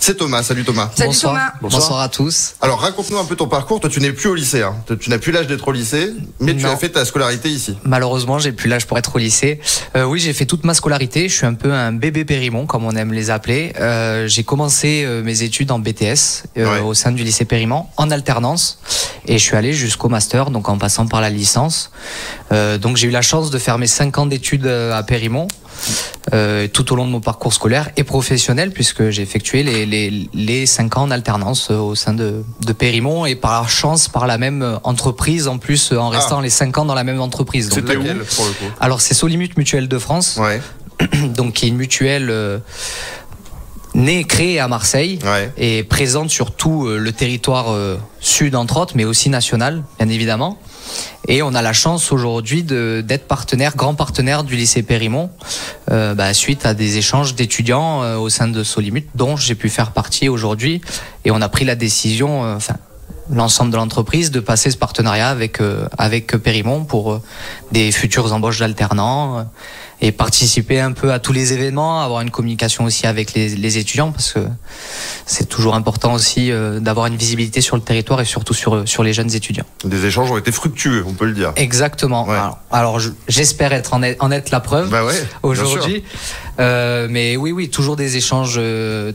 c'est Thomas. Salut Thomas. Salut Bonsoir. Thomas. Bonsoir à tous. Alors raconte-nous un peu ton parcours. Toi tu n'es plus au lycée, hein. Tu n'as plus l'âge d'être au lycée, mais tu Non. as fait ta scolarité ici. Malheureusement, j'ai plus l'âge pour être au lycée. Oui, j'ai fait toute ma scolarité. Je suis un peu un bébé Périmont, comme on aime les appeler. J'ai commencé mes études en BTS au sein du lycée Périmont, en alternance. Et je suis allé jusqu'au master, donc en passant par la licence. Donc j'ai eu la chance de faire mes 5 ans d'études à Périmont. Tout au long de mon parcours scolaire et professionnel, puisque j'ai effectué les 5 ans en alternance au sein de Périmont, et par chance par la même entreprise en plus, en restant les 5 ans dans la même entreprise. C'était laquelle pour le coup? Alors c'est Solimut Mutuelle de France, Ouais. donc qui est une mutuelle née, créée à Marseille, Ouais. et présente sur tout le territoire sud entre autres, mais aussi national bien évidemment. Et on a la chance aujourd'hui d'être grand partenaire du lycée Périmont, suite à des échanges d'étudiants au sein de Solimut, dont j'ai pu faire partie aujourd'hui. Et on a pris la décision, l'ensemble de l'entreprise, de passer ce partenariat avec Périmont pour des futures embauches d'alternants, et participer un peu à tous les événements, avoir une communication aussi avec les étudiants, parce que c'est toujours important aussi d'avoir une visibilité sur le territoire et surtout sur les jeunes étudiants. Des échanges ont été fructueux, on peut le dire. Exactement. Ouais. Alors j'espère en être la preuve aujourd'hui. Mais oui, toujours des échanges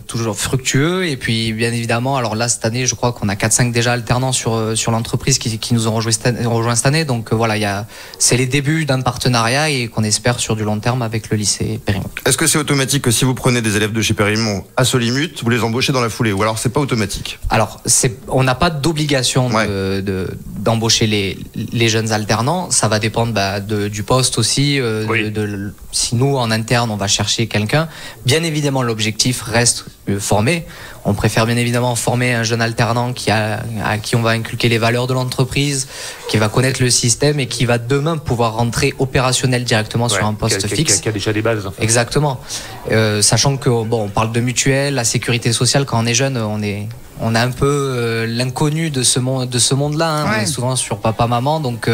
toujours fructueux. Et puis bien évidemment, alors là cette année, je crois qu'on a 4-5 déjà alternants sur l'entreprise qui nous ont rejoint cette année. Donc voilà, c'est les débuts d'un partenariat et qu'on espère sur du long terme avec le lycée Périmont. Est-ce que c'est automatique que si vous prenez des élèves de chez Périmont à Solimut, vous les embauchez dans la foulée, ou alors c'est pas automatique? Alors on n'a pas d'obligation d'embaucher les jeunes alternants. Ça va dépendre du poste aussi. Si nous en interne on va chercher quelqu'un, bien évidemment l'objectif reste former. On préfère bien évidemment former un jeune alternant à qui on va inculquer les valeurs de l'entreprise, qui va connaître le système et qui va demain pouvoir rentrer opérationnel directement sur un poste fixe. Qui a déjà des bases. En fait. Exactement. Sachant que on parle de mutuelle, la sécurité sociale, quand on est jeune, on a un peu l'inconnu de ce monde-là. Hein. On est souvent sur papa-maman, donc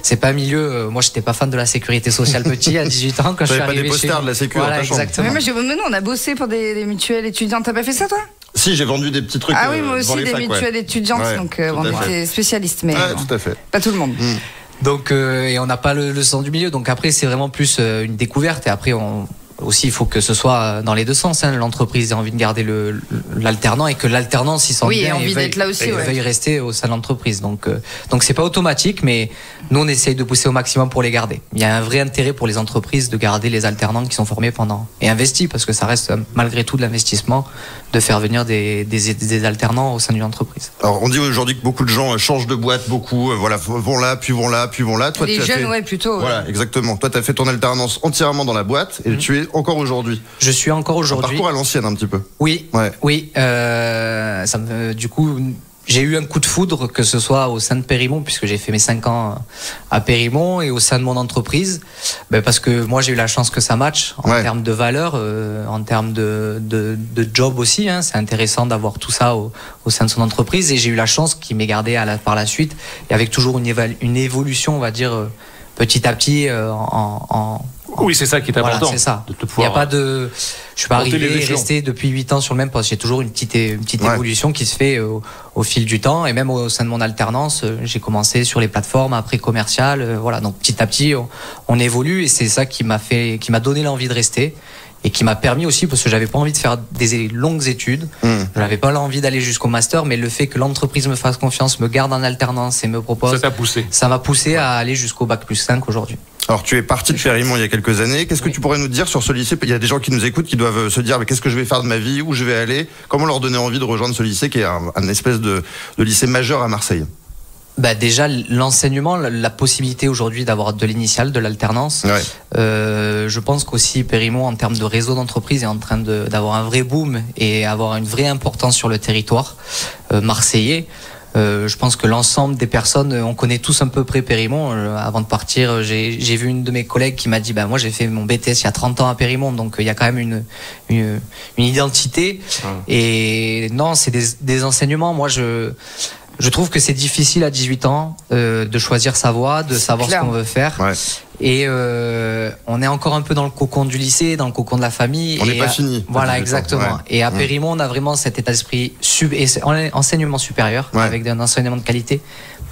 c'est pas un milieu. Moi, j'étais pas fan de la sécurité sociale petit à 18 ans quand je suis arrivé. Pas des posters de la sécu dans ta chambre. Exactement. Mais nous, on a bossé pour des mutuelles étudiantes. T'as pas fait ça, toi? Si, j'ai vendu des petits trucs. Ah oui, moi aussi, des mutuelles étudiantes. Donc, on était spécialistes, mais tout à fait. pas tout le monde. Donc, et on n'a pas le sens du milieu. Donc après, c'est vraiment plus une découverte. Et après, aussi, il faut que ce soit dans les deux sens. Hein. L'entreprise a envie de garder l'alternant et que l'alternant s'y sente bien envie d'être là aussi, veuille rester au sein de l'entreprise. Donc c'est pas automatique, mais nous on essaye de pousser au maximum pour les garder. Il y a un vrai intérêt pour les entreprises de garder les alternants qui sont formés et investis, parce que ça reste malgré tout de l'investissement de faire venir des alternants au sein d'une entreprise. Alors on dit aujourd'hui que beaucoup de gens changent de boîte, vont là, puis vont là, puis vont là. Toi, les jeunes, plutôt. Voilà, exactement. Toi, tu as fait ton alternance entièrement dans la boîte et tu es encore aujourd'hui. Je suis encore aujourd'hui. Un parcours à l'ancienne un petit peu. Oui. Du coup, j'ai eu un coup de foudre, que ce soit au sein de Périmont, puisque j'ai fait mes 5 ans à Périmont, et au sein de mon entreprise, parce que moi j'ai eu la chance que ça matche en termes de valeur, en termes de job aussi. Hein. C'est intéressant d'avoir tout ça au sein de son entreprise, et j'ai eu la chance qu'il m'ait gardé par la suite, et avec toujours une évolution, on va dire, petit à petit Oui, c'est ça qui est important. Voilà, c'est ça. Il y a pas de. Je suis pas arrivé et resté depuis 8 ans sur le même poste. J'ai toujours une petite évolution qui se fait au fil du temps, et même au sein de mon alternance, j'ai commencé sur les plateformes, après commercial, voilà. Donc petit à petit, on évolue, et c'est ça qui m'a donné l'envie de rester. Et qui m'a permis aussi, parce que j'avais pas envie de faire des longues études, j'avais pas l'envie d'aller jusqu'au master, mais le fait que l'entreprise me fasse confiance, me garde en alternance et me propose, ça m'a poussé à aller jusqu'au bac+5 aujourd'hui. Alors tu es parti de Périmont il y a quelques années. Qu'est-ce que tu pourrais nous dire sur ce lycée? Il y a des gens qui nous écoutent, qui doivent se dire, mais qu'est-ce que je vais faire de ma vie, où je vais aller? Comment leur donner envie de rejoindre ce lycée qui est un espèce de lycée majeur à Marseille? Déjà, l'enseignement, la possibilité aujourd'hui d'avoir de l'initial, de l'alternance. Je pense qu'aussi Périmont, en termes de réseau d'entreprise, est en train d'avoir un vrai boom et avoir une vraie importance sur le territoire marseillais. Je pense que l'ensemble des personnes, on connaît tous un peu près Périmont. Avant de partir, j'ai vu une de mes collègues qui m'a dit, moi j'ai fait mon BTS il y a 30 ans à Périmont, donc il y a quand même une identité. Et non, c'est des enseignements. Moi, Je trouve que c'est difficile à 18 ans de choisir sa voie, de savoir ce qu'on veut faire. Ouais. Et on est encore un peu dans le cocon du lycée, dans le cocon de la famille. On n'est pas fini. Voilà, exactement. Ouais. Et à Périmo, on a vraiment cet état d'esprit enseignement supérieur, avec un enseignement de qualité,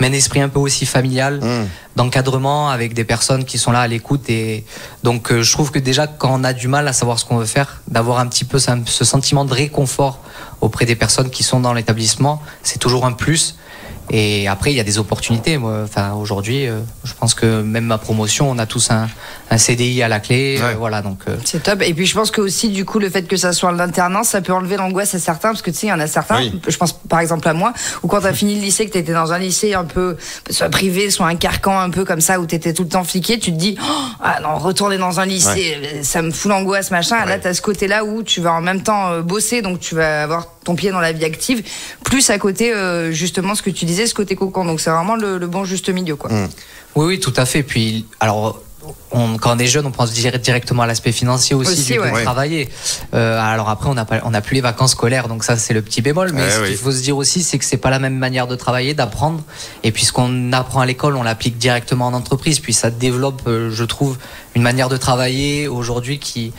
mais un esprit un peu aussi familial, d'encadrement avec des personnes qui sont là à l'écoute. Et donc, je trouve que déjà, quand on a du mal à savoir ce qu'on veut faire, d'avoir un petit peu ce sentiment de réconfort auprès des personnes qui sont dans l'établissement, c'est toujours un plus. Et après, il y a des opportunités. Moi, enfin, aujourd'hui, je pense que même ma promotion, on a tous un CDI à la clé. Voilà, donc. C'est top. Et puis, je pense que aussi, du coup, le fait que ça soit l'alternance, ça peut enlever l'angoisse à certains, parce que tu sais, il y en a certains. Je pense par exemple à moi, où quand t'as fini le lycée, que t'étais dans un lycée un peu, soit privé, soit un carcan un peu comme ça, où t'étais tout le temps fliqué, tu te dis, ah non, retourner dans un lycée, ça me fout l'angoisse, machin. Là, t'as ce côté-là où tu vas en même temps bosser, donc tu vas avoir ton pied dans la vie active, plus à côté, justement, ce que tu disais, ce côté cocon. Donc c'est vraiment le bon juste milieu, quoi. Oui, tout à fait. Puis, alors, quand on est jeune, on pense directement à l'aspect financier aussi du travailler. Alors après, on n'a plus les vacances scolaires, donc ça c'est le petit bémol. Mais ce qu'il faut se dire aussi, c'est que c'est pas la même manière de travailler, d'apprendre. Et puis ce qu'on apprend à l'école, on l'applique directement en entreprise. Puis ça développe, je trouve, une manière de travailler aujourd'hui qui,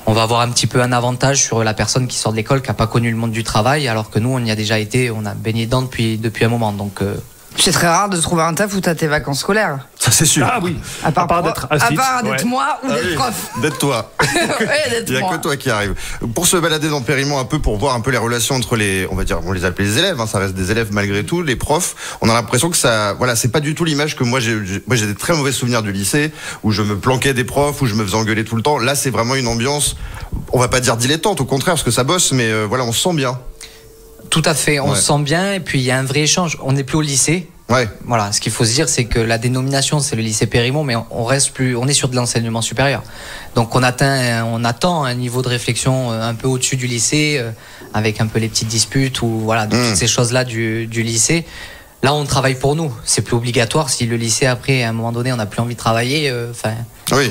on va avoir un petit peu un avantage sur la personne qui sort de l'école, qui n'a pas connu le monde du travail, alors que nous, on y a déjà été, on a baigné dedans depuis un moment. Donc, c'est très rare de trouver un taf où tu as tes vacances scolaires. Ça, c'est sûr. Ah oui. À part d'être moi ou d'être prof. D'être toi. Il n'y a que toi qui arrive. Pour se balader dans Périmo un peu, pour voir un peu les relations entre les, on les appelle les élèves, ça reste des élèves malgré tout, les profs, on a l'impression que ça, c'est pas du tout l'image que moi j'ai des très mauvais souvenirs du lycée, où je me planquais des profs, où je me faisais engueuler tout le temps. Là, c'est vraiment une ambiance, on va pas dire dilettante, au contraire, parce que ça bosse, mais on se sent bien. Tout à fait, on se sent bien, et puis il y a un vrai échange. On n'est plus au lycée. Voilà, ce qu'il faut se dire, c'est que la dénomination, c'est le lycée Périmo, mais on est sur de l'enseignement supérieur. Donc on attend un niveau de réflexion un peu au-dessus du lycée, avec un peu les petites disputes ou toutes ces choses-là du lycée. Là, on travaille pour nous. C'est plus obligatoire. Si le lycée, après, à un moment donné, on n'a plus envie de travailler,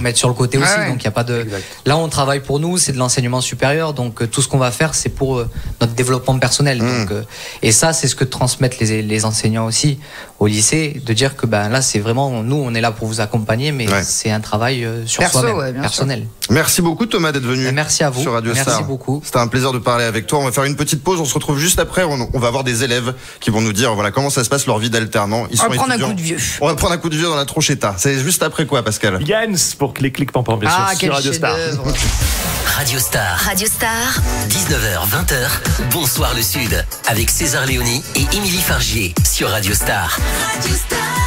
mettre sur le côté aussi. Donc, il y a pas de. Exact. Là, on travaille pour nous. C'est de l'enseignement supérieur. Donc, tout ce qu'on va faire, c'est pour notre développement personnel. Donc, et ça, c'est ce que transmettent les enseignants aussi au lycée, de dire que là, c'est vraiment nous, on est là pour vous accompagner, mais c'est un travail sur soi-même, personnel. Sûr. Merci beaucoup, Thomas, d'être venu. Merci à vous. Sur Radio Star. Merci beaucoup. C'était un plaisir de parler avec toi. On va faire une petite pause. On se retrouve juste après. On va avoir des élèves qui vont nous dire comment ça se passe leur vie d'alternant. On va prendre un coup de vieux. On va prendre un coup de vieux dans la Tronchetta. C'est juste après quoi, Pascal? Jens pour Clic Pam, bien sûr, sur Radio Star. Radio Star. Radio Star. 19h, 20h. Bonsoir le Sud. Avec César Léonie et Émilie Fargier sur Radio Star. Radio Star.